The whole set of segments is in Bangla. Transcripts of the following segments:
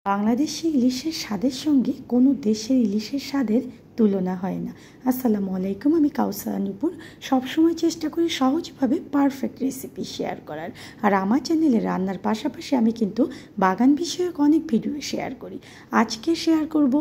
বাংলাদেশি ইলিশের স্বাদের সঙ্গে কোনো দেশের ইলিশের স্বাদের তুলনা হয় না। আসসালামু আলাইকুম, আমি কাউসার নূপুর। সবসময় চেষ্টা করি সহজভাবে পারফেক্ট রেসিপি শেয়ার করার। আর আমার চ্যানেলে রান্নার পাশাপাশি আমি কিন্তু বাগান বিষয়ক অনেক ভিডিও শেয়ার করি। আজকে শেয়ার করব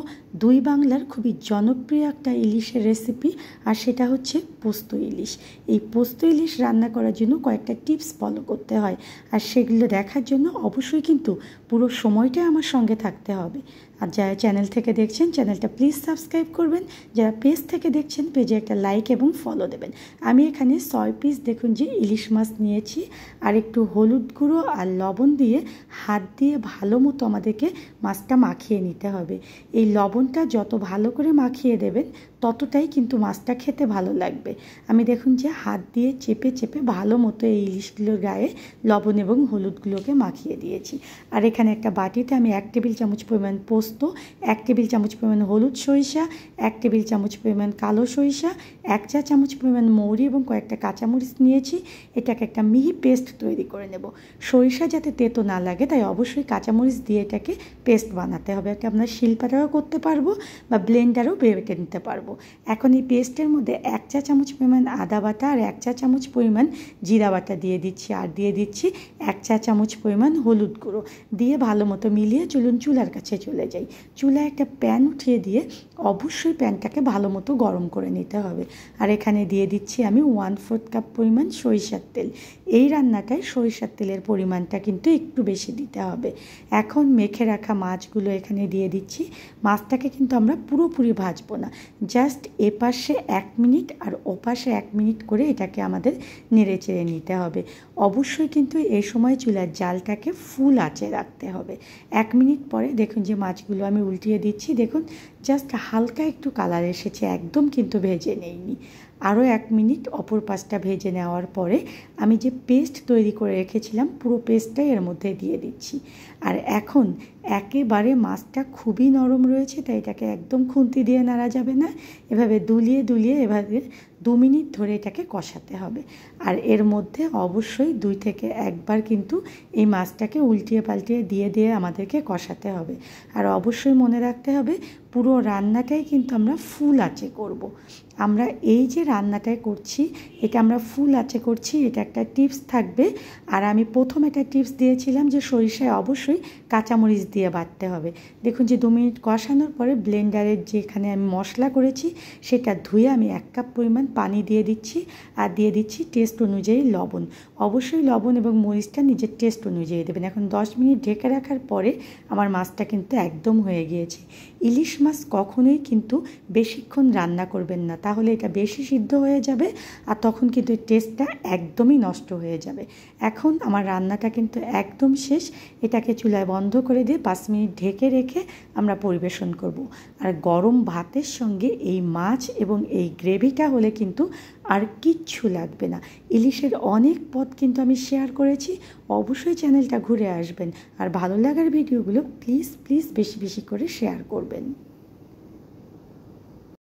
দুই বাংলার খুবই জনপ্রিয় একটা ইলিশের রেসিপি, আর সেটা হচ্ছে পোস্ত ইলিশ। এই পোস্ত ইলিশ রান্না করার জন্য কয়েকটা টিপস ফলো করতে হয়, আর সেগুলো দেখার জন্য অবশ্যই কিন্তু পুরো সময়টা আমার সঙ্গে থাকতে হবে। আর যারা চ্যানেল থেকে দেখছেন, চ্যানেলটা প্লিজ সাবস্ক্রাইব করবেন। যারা পেজ থেকে দেখছেন, পেজে একটা লাইক এবং ফলো দেবেন। আমি এখানে 6 পিস দেখুন যে ইলিশ মাছ নিয়েছি, আর একটু হলুদ গুঁড়ো আর লবণ দিয়ে হাত দিয়ে ভালো মতো আমাদেরকে মাছটা মাখিয়ে নিতে হবে। এই লবণটা যত ভালো করে মাখিয়ে দেবেন ততটাই কিন্তু মাছটা খেতে ভালো লাগবে। আমি দেখুন যে হাত দিয়ে চেপে চেপে ভালো মতো এই ইলিশগুলোর গায়ে লবণ এবং হলুদগুলোকে মাখিয়ে দিয়েছি। আর এখানে একটা বাটিতে আমি 1 টেবিল চামচ পরিমাণ পোস্ত, 1 টেবিল চামচ পরিমাণ হলুদ সরিষা, 1 টেবিল চামচ পরিমাণ কালো সরিষা, 1 চা চামচ পরিমাণ মৌরি এবং কয়েকটা কাঁচামরিচ নিয়েছি। এটাকে একটা মিহি পেস্ট তৈরি করে নেব। সরিষা যাতে তেতো না লাগে তাই অবশ্যই কাঁচামরিচ দিয়ে এটাকে পেস্ট বানাতে হবে। এটা আপনার শিলপাটাও করতে পারবো বা ব্লেন্ডারও বেটে নিতে পারবো। এখন এই পেস্টের মধ্যে 1 চা চামচ পরিমাণ আদা বাটা আর 1 চা চামচ পরিমাণ জিরা বাটা দিয়ে দিচ্ছি, আর দিয়ে দিচ্ছি 1 চা চামচ পরিমাণ হলুদ গুঁড়ো দিয়ে ভালো মতো মিলিয়ে চলুন চুলার কাছে চলে যাই। চুলায় একটা প্যান উঠিয়ে দিয়ে অবশ্যই প্যানটাকে ভালো মতো গরম করে নিতে হবে। আর এখানে দিয়ে দিচ্ছি আমি 1/4 কাপ পরিমাণ সরিষার তেল। এই রান্নাটায় সরিষার তেলের পরিমাণটা কিন্তু একটু বেশি দিতে হবে। এখন মেখে রাখা মাছগুলো এখানে দিয়ে দিচ্ছি। মাছটাকে কিন্তু আমরা পুরোপুরি ভাজবো না, জাস্ট এপাশে 1 মিনিট আর ওপাশে 1 মিনিট করে এটাকে আমাদের নেড়ে চেড়ে নিতে হবে। অবশ্যই কিন্তু এই সময় চুলার জালটাকে ফুল আঁচে রাখতে হবে। 1 মিনিট পরে দেখুন যে মাছগুলো আমি উল্টিয়ে দিচ্ছি। দেখুন জাস্ট হালকা একটু কালার এসেছে, একদম কিন্তু ভেজে নেইনি। আরও 1 মিনিট অপর পাশটা ভেজে নেওয়ার পরে আমি যে পেস্ট তৈরি করে রেখেছিলাম পুরো পেস্টটাই এর মধ্যে দিয়ে দিচ্ছি। আর এখন একেবারে মাছটা খুবই নরম রয়েছে, তাই এটাকে একদম খুন্তি দিয়ে নাড়া যাবে না। এভাবে দুলিয়ে দুলিয়ে এভাবে 2 মিনিট ধরে এটাকে কষাতে হবে। আর এর মধ্যে অবশ্যই 2 থেকে 1 বার কিন্তু এই মাছটাকে উল্টিয়ে পাল্টিয়ে দিয়ে দিয়ে আমাদেরকে কষাতে হবে। আর অবশ্যই মনে রাখতে হবে পুরো রান্নাটাই কিন্তু আমরা ফুল আঁচে করব। আমরা এই যে রান্নাটাই করছি এটা আমরা ফুল আঁচে করছি, এটা একটা টিপস থাকবে। আর আমি প্রথম একটা টিপস দিয়েছিলাম যে সরিষায় অবশ্যই কাঁচামরিচ দিয়ে বাটতে হবে। দেখুন যে 2 মিনিট কষানোর পরে ব্লেন্ডারের যেখানে আমি মশলা করেছি সেটা ধুয়ে আমি 1 কাপ পরিমাণ পানি দিয়ে দিচ্ছি, আর দিয়ে দিচ্ছি টেস্ট অনুযায়ী লবণ। অবশ্যই লবণ এবং মরিচটা নিজের টেস্ট অনুযায়ী দেবেন। এখন 10 মিনিট ঢেকে রাখার পরে আমার মাছটা কিন্তু একদম হয়ে গিয়েছে। ইলিশ মাছ কখনোই কিন্তু বেশিক্ষণ রান্না করবেন না, তাহলে এটা বেশি সিদ্ধ হয়ে যাবে আর তখন কিন্তু এই টেস্টটা একদমই নষ্ট হয়ে যাবে। এখন আমার রান্নাটা কিন্তু একদম শেষ। এটাকে চুলায় বন্ধ করে দিয়ে 5 মিনিট ঢেকে রেখে আমরা পরিবেশন করব। আর গরম ভাতের সঙ্গে এই মাছ এবং এই গ্রেভিটা হলে কিন্তু আর কিচ্ছু লাগবে না। ইলিশের অনেক পদ কিন্তু আমি শেয়ার করেছি। অবশ্যই চ্যানেলটা ঘুরে আসবেন, আর ভালো লাগার ভিডিওগুলো প্লিজ প্লিজ বেশি বেশি করে শেয়ার করবেন।